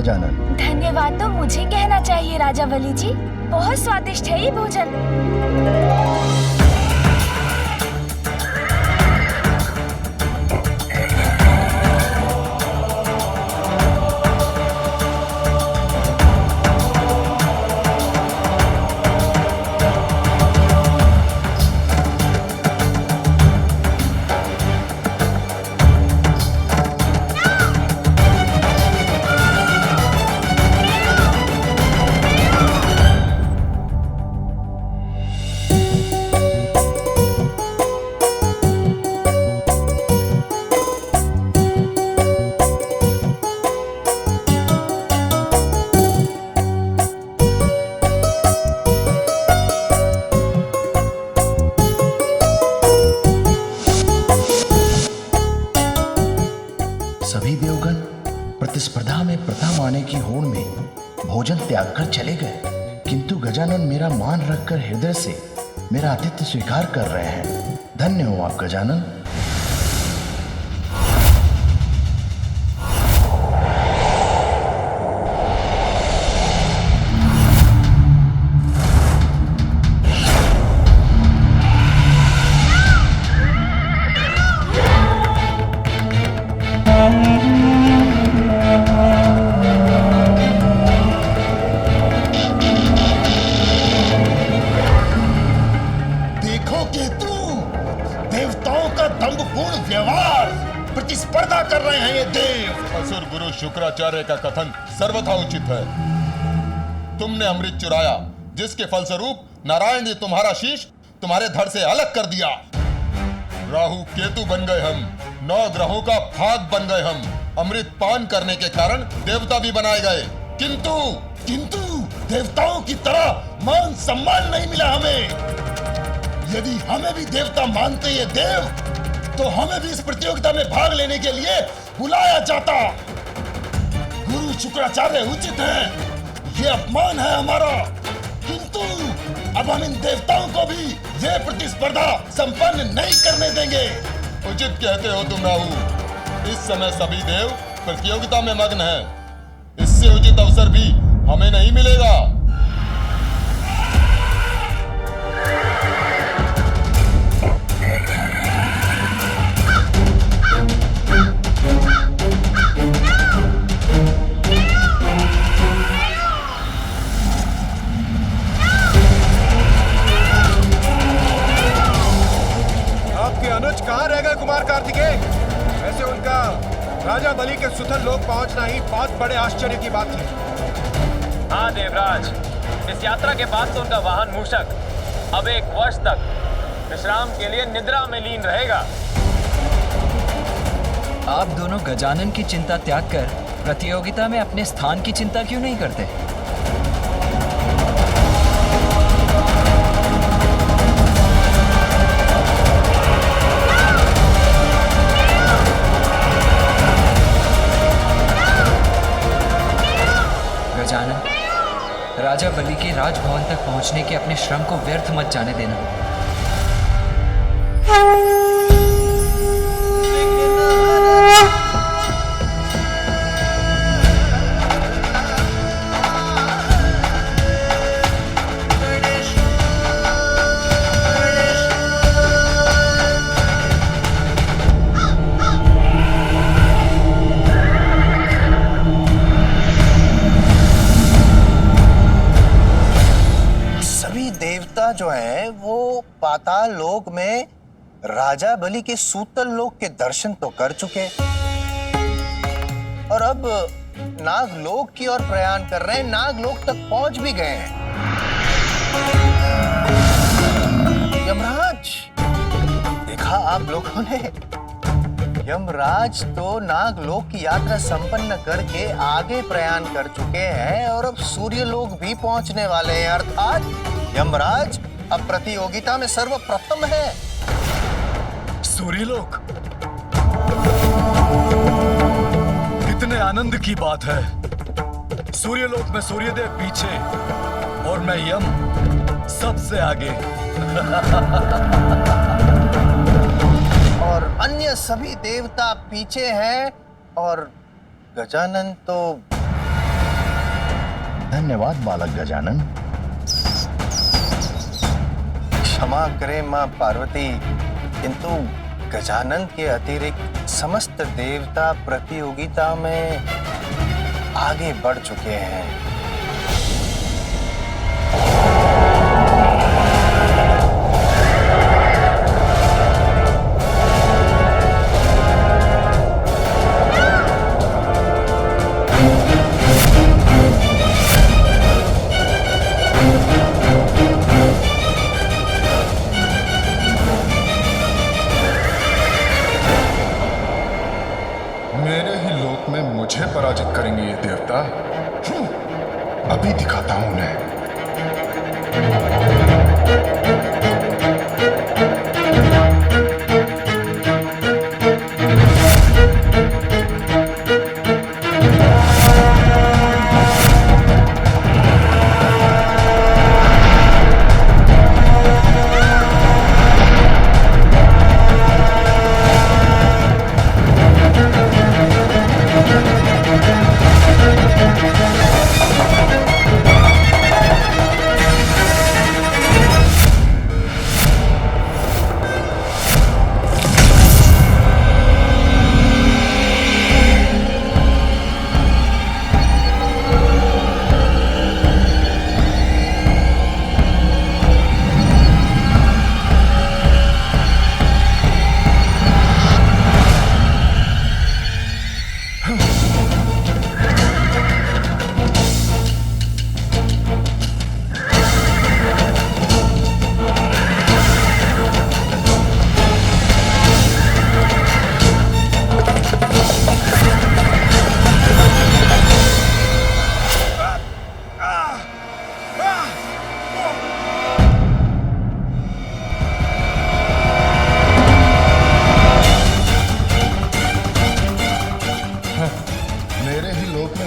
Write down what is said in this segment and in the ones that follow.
गजानन। धन्यवाद तो मुझे कहना चाहिए राजा बलि जी, बहुत स्वादिष्ट है ये भोजन। सभी देवगण प्रतिस्पर्धा में प्रथम आने की होड़ में भोजन त्याग कर चले गए, किंतु गजानन मेरा मान रखकर हृदय से मेरा आतिथ्य स्वीकार कर रहे हैं। धन्य हो आप गजानन। प्रतिस्पर्धा कर रहे हैं ये देव। असुर गुरु शुक्राचार्य का कथन सर्वथा उचित है। तुमने अमृत चुराया, जिसके फलस्वरूप नारायण ने तुम्हारा शीश तुम्हारे धड़ से अलग कर दिया। राहु केतु बन गए हम, 9 ग्रहों का भाग बन गए हम। अमृत पान करने के कारण देवता भी बनाए गए, किंतु देवताओं की तरह मान सम्मान नहीं मिला हमें। यदि हमें भी देवता मानते ये देव, तो हमें भी इस प्रतियोगिता में भाग लेने के लिए बुलाया जाता। गुरु शुक्राचार्य उचित है, ये अपमान है हमारा, किंतु अब हम इन देवताओं को भी ये प्रतिस्पर्धा संपन्न नहीं करने देंगे। उचित कहते हो तुम राहु। इस समय सभी देव प्रतियोगिता में मग्न हैं। इससे उचित अवसर भी हमें नहीं मिलेगा। अनुज कहाँ रह गए कुमार कार्तिकेय? वैसे उनका राजा बलि के सुथल लोक पहुंचना ही बहुत बड़े आश्चर्य की बात है। हाँ देवराज, इस यात्रा के बाद तो उनका वाहन मूषक अब 1 वर्ष तक विश्राम के लिए निद्रा में लीन रहेगा। आप दोनों गजानन की चिंता त्याग कर प्रतियोगिता में अपने स्थान की चिंता क्यों नहीं करते? गजानन, राजा बलि के राजभवन तक पहुंचने के अपने श्रम को व्यर्थ मत जाने देना। जो है वो पाताल लोक में राजा बलि के सूतल लोक के दर्शन तो कर चुके और अब नागलोक की ओर प्रयाण कर रहे हैं, नागलोक तक पहुंच भी गए हैं। यमराज, देखा आप लोगों ने, यमराज तो नागलोक की यात्रा संपन्न करके आगे प्रयाण कर चुके हैं और अब सूर्यलोक भी पहुंचने वाले हैं। अर्थात यमराज अब प्रतियोगिता में सर्वप्रथम है। सूर्यलोक? कितने आनंद की बात है। सूर्यलोक में सूर्यदेव पीछे और मैं यम सबसे आगे। और अन्य सभी देवता पीछे हैं और गजानन तो धन्यवाद बालक गजानन। क्षमा करे मां पार्वती, किंतु गजानन के अतिरिक्त समस्त देवता प्रतियोगिता में आगे बढ़ चुके हैं। मेरे ही लोक में मुझे पराजित करेंगे ये देवता। अभी दिखाता हूं उन्हें।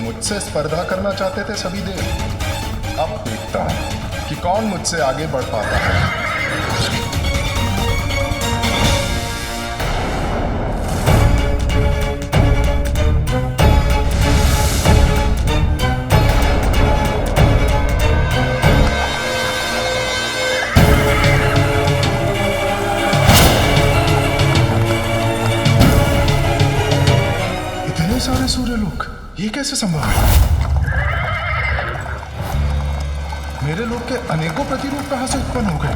मुझसे स्पर्धा करना चाहते थे सभी देव। अब देखता हूं कि कौन मुझसे आगे बढ़ पाता है। इतने सारे सूर्यलोक, ये कैसे संभव है? मेरे लोक के अनेकों प्रतिरूप कहां से उत्पन्न हो गए?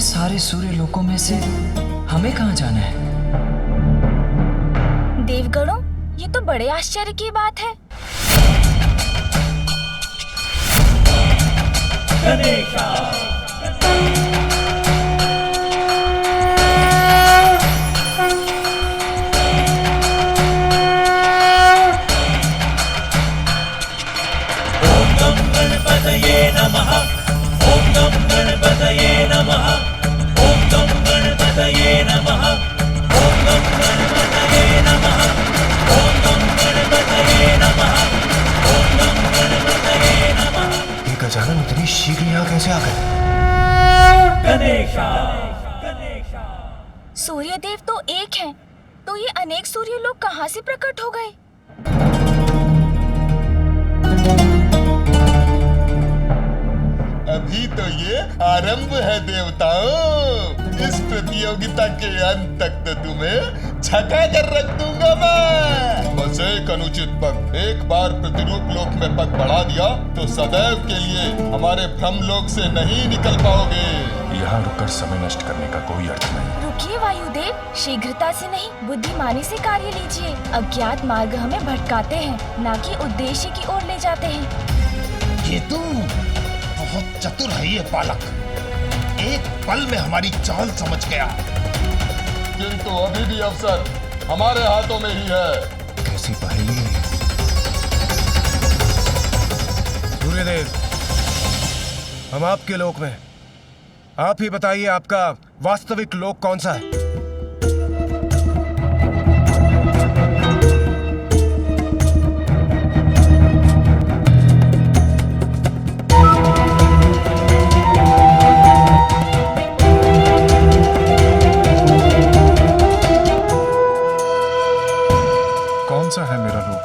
सारे सूर्य लोकों में से हमें कहां जाना है? देवगणों, ये तो बड़े आश्चर्य की बात है। ओम नमः गणपतये नमः। ओम नमः गणपतये नमः। ओम नमः गणपतये नमः। ओम नमः गणपतये नमः। ओम नमः गणपतये नमः। ओम नमः गणपतये नमः। कैसे आ गए? गणेशा सूर्य देव तो एक हैं, तो ये अनेक सूर्य लोग कहाँ से प्रकट हो गए? अभी तो ये आरंभ है देवताओं। इस प्रतियोगिता के अंत तक तो तुम्हें छका कर रख दूंगा मैं। बस एक अनुचित पग, एक बार प्रतिरूप लोक में पग बढ़ा दिया तो सदैव के लिए हमारे भ्रम लोक से नहीं निकल पाओगे। यहाँ रुककर समय नष्ट करने का कोई अर्थ नहीं। रुकिए वायुदेव, शीघ्रता से नहीं, बुद्धिमानी से कार्य लीजिए। अज्ञात मार्ग हमें भटकाते हैं, न कि उद्देश्य की ओर ले जाते हैं। ये तू बहुत चतुर है ये बालक, एक पल में हमारी चाल समझ गया। किंतु अभी भी अवसर हमारे हाथों में ही है। कैसी पहेली है? सूर्यदेव, हम आपके लोक में, आप ही बताइए आपका वास्तविक लोक कौन सा है? कौन सा है मेरा लोक?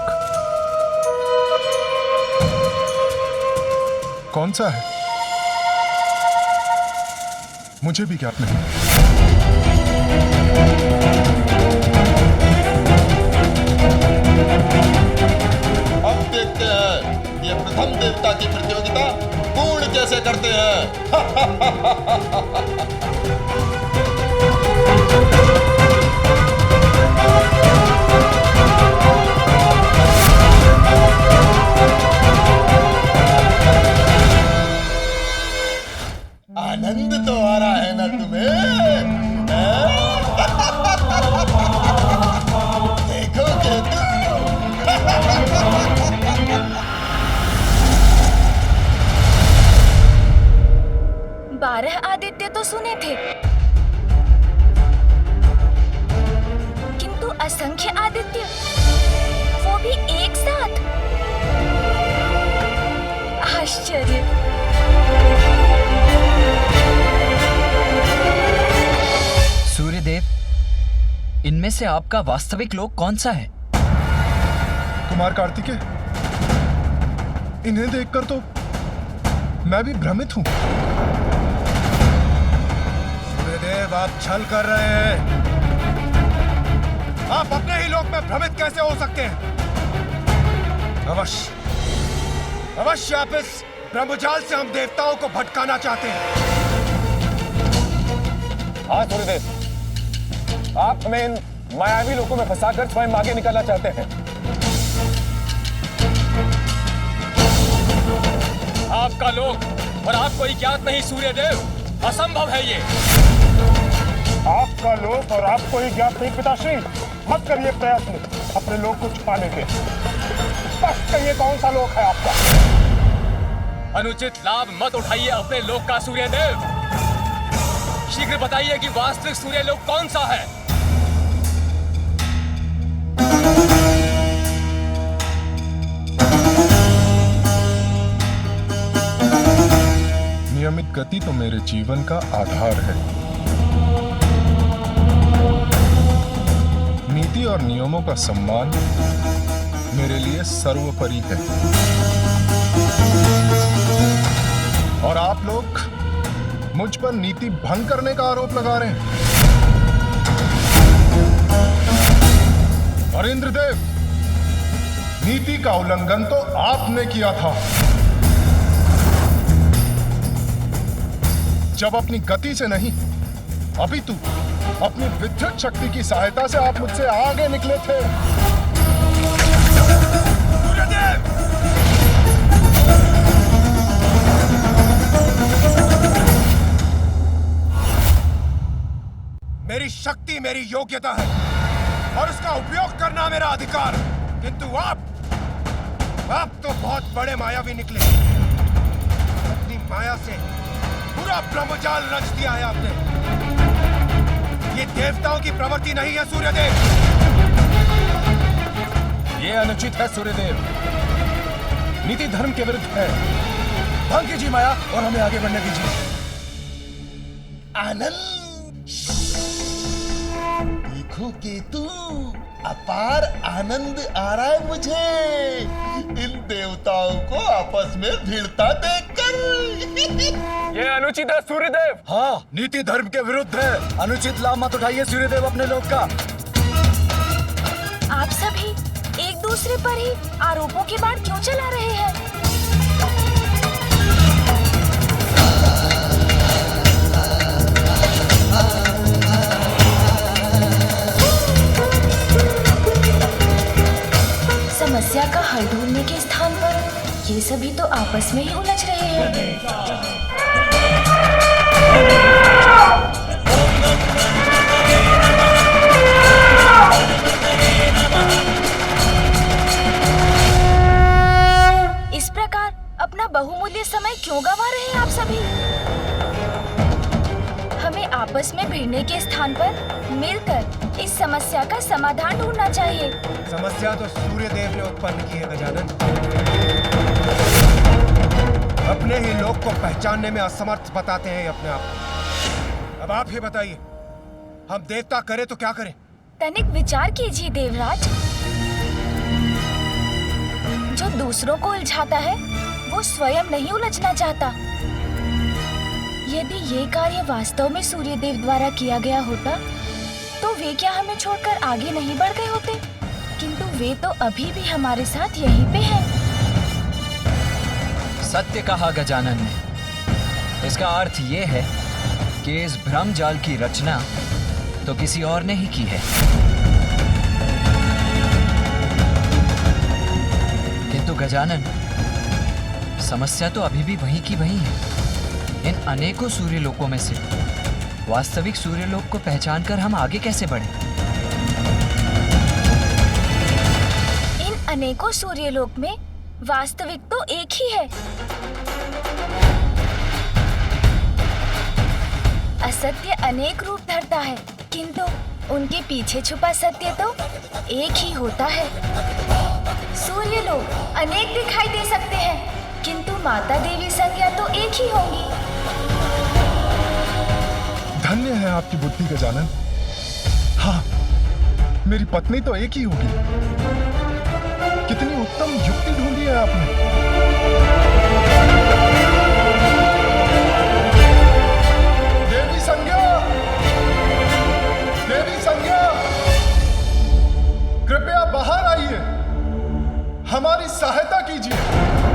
कौन सा है? मुझे भी ज्ञात नहीं। अब देखते हैं ये प्रथम देवता की प्रतियोगिता पूर्ण कैसे करते हैं। आनंद तो आ रहा है ना तुम्हें? देखोगे तुम। 12 आदित्य तो सुने थे, किंतु असंख्य आदित्य, वो भी एक साथ। आश्चर्य। सूर्यदेव, इनमें से आपका वास्तविक लोक कौन सा है? कुमार कार्तिकेय, इन्हें देखकर तो मैं भी भ्रमित हूं। सूर्यदेव, आप छल कर रहे हैं। आप अपने ही लोक में भ्रमित कैसे हो सकते हैं? अवश्य आप इस ब्रह्मजाल से हम देवताओं को भटकाना चाहते हैं। हाँ सूर्यदेव, आप हमें इन मायावी लोगों में फंसाकर स्वयं आगे निकालना चाहते हैं। आपका लोक और आपको ही ज्ञात नहीं सूर्यदेव, असंभव है ये। आपका लोक और आपको ही ज्ञात नहीं पिताश्री, मत करिए प्रयत्न अपने लोक को छुपाने के। स्पष्ट कहिए कौन सा लोक है आपका? अनुचित लाभ मत उठाइए अपने लोक का सूर्यदेव। शीघ्र बताइए कि वास्तविक सूर्य लोक कौन सा है? नियमित गति तो मेरे जीवन का आधार है। नीति और नियमों का सम्मान मेरे लिए सर्वोपरि है। और आप लोग मुझ पर नीति भंग करने का आरोप लगा रहे हैं। और इंद्रदेव, नीति का उल्लंघन तो आपने किया था जब अपनी गति से नहीं, अपितु अपनी विद्युत शक्ति की सहायता से आप मुझसे आगे निकले थे। मेरी शक्ति मेरी योग्यता है और उसका उपयोग करना मेरा अधिकार। किंतु आप तो बहुत बड़े मायावी निकले। अपनी माया से पूरा ब्रह्मजाल रच दिया है आपने। ये देवताओं की प्रवृत्ति नहीं है सूर्यदेव। ये अनुचित है सूर्यदेव, नीति धर्म के विरुद्ध है। भंग कीजिए माया और हमें आगे बढ़ने दीजिए। आनंद, देखो केतु, अपार आनंद आ रहा है मुझे इन देवताओं को आपस में भिड़ता देखकर। ये अनुचित है सूर्यदेव। हाँ, नीति धर्म के विरुद्ध है। अनुचित लाभ मत उठाइए सूर्यदेव अपने लोक का। आप सभी एक दूसरे पर ही आरोपों के बाण क्यों चला रहे हैं? समस्या का हल ढूंढने के स्थान पर ये सभी तो आपस में ही उलझ रहे हैं। इस प्रकार अपना बहुमूल्य समय क्यों गंवा रहे हैं आप सभी? हमें आपस में भिड़ने के स्थान पर मिलकर इस समस्या का समाधान ढूंढना चाहिए। समस्या तो सूर्य देव ने उत्पन्न की है गजानन। अपने ही लोक को पहचानने में असमर्थ बताते हैं अपने आप को। अब आप ही बताइए, हम देवता करें तो क्या करें? तनिक विचार कीजिए देवराज। जो दूसरों को उलझाता है वो स्वयं नहीं उलझना चाहता। यदि ये कार्य वास्तव में सूर्यदेव द्वारा किया गया होता तो वे क्या हमें छोड़कर आगे नहीं बढ़ गए होते? किंतु वे तो अभी भी हमारे साथ यहीं पे हैं। सत्य कहा गजानन ने। इसका अर्थ ये है कि इस भ्रम जाल की रचना तो किसी और ने ही की है। किंतु गजानन, समस्या तो अभी भी वहीं की वहीं है। इन अनेकों सूर्यलोकों में से वास्तविक सूर्यलोक को पहचानकर हम आगे कैसे बढ़ें? इन अनेकों सूर्यलोक में वास्तविक तो एक ही है। असत्य अनेक रूप धरता है, किंतु उनके पीछे छुपा सत्य तो एक ही होता है। सूर्यलोक अनेक दिखाई दे सकते हैं, किंतु माता देवी संज्ञा तो एक ही होंगी। धन्य है आपकी बुद्धि गजानन। हाँ, मेरी पत्नी तो एक ही होगी। कितनी उत्तम युक्ति ढूंढी है आपने। देवी संज्ञा, देवी संज्ञा, कृपया बाहर आइए, हमारी सहायता कीजिए।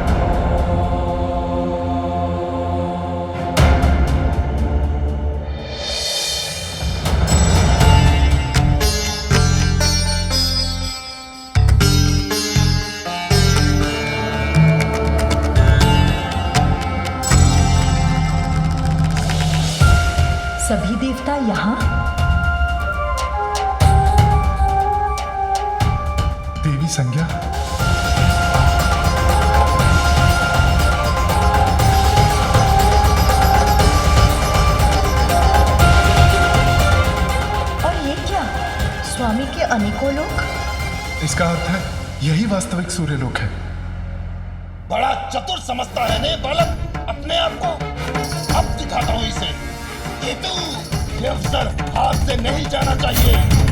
सभी देवता यहाँ? देवी संज्ञा, और ये क्या? स्वामी के अनेकों लोक? इसका अर्थ है यही वास्तविक सूर्यलोक है। बड़ा चतुर समझता है ने बालक अपने आप को। अब दिखाता हूँ इसे। केतु, ये अवसर हाथ से नहीं जाना चाहिए।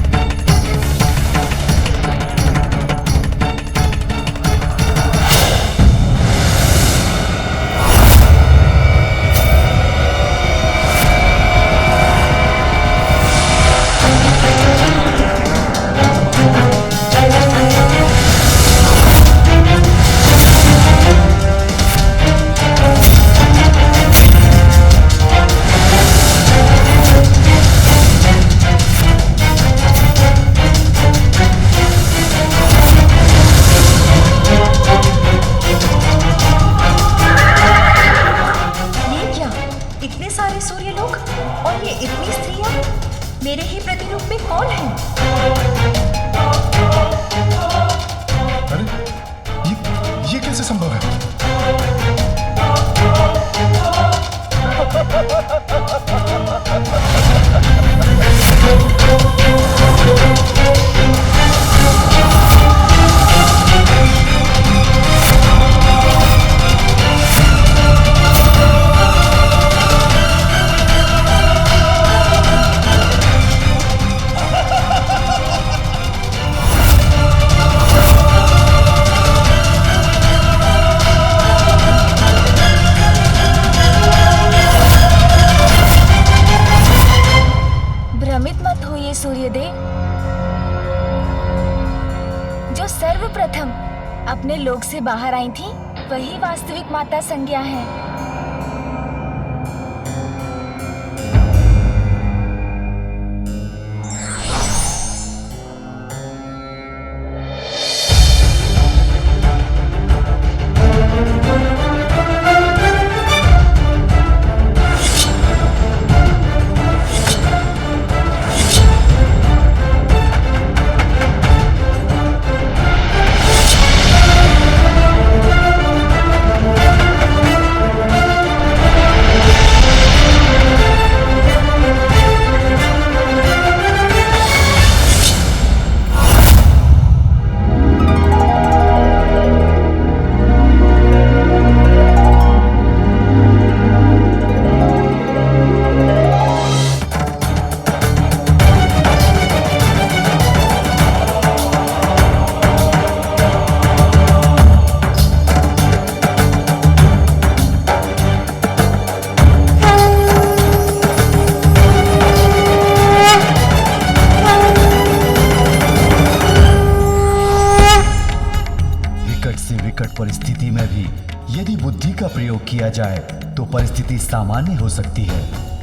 मेरे ही प्रतिरूप में कौन है? अरे ये कैसे संभव है? सूर्यदेव। जो सर्वप्रथम अपने लोक से बाहर आई थी वही वास्तविक माता संज्ञा है। परिस्थिति में भी यदि बुद्धि का प्रयोग किया जाए तो परिस्थिति सामान्य हो सकती है।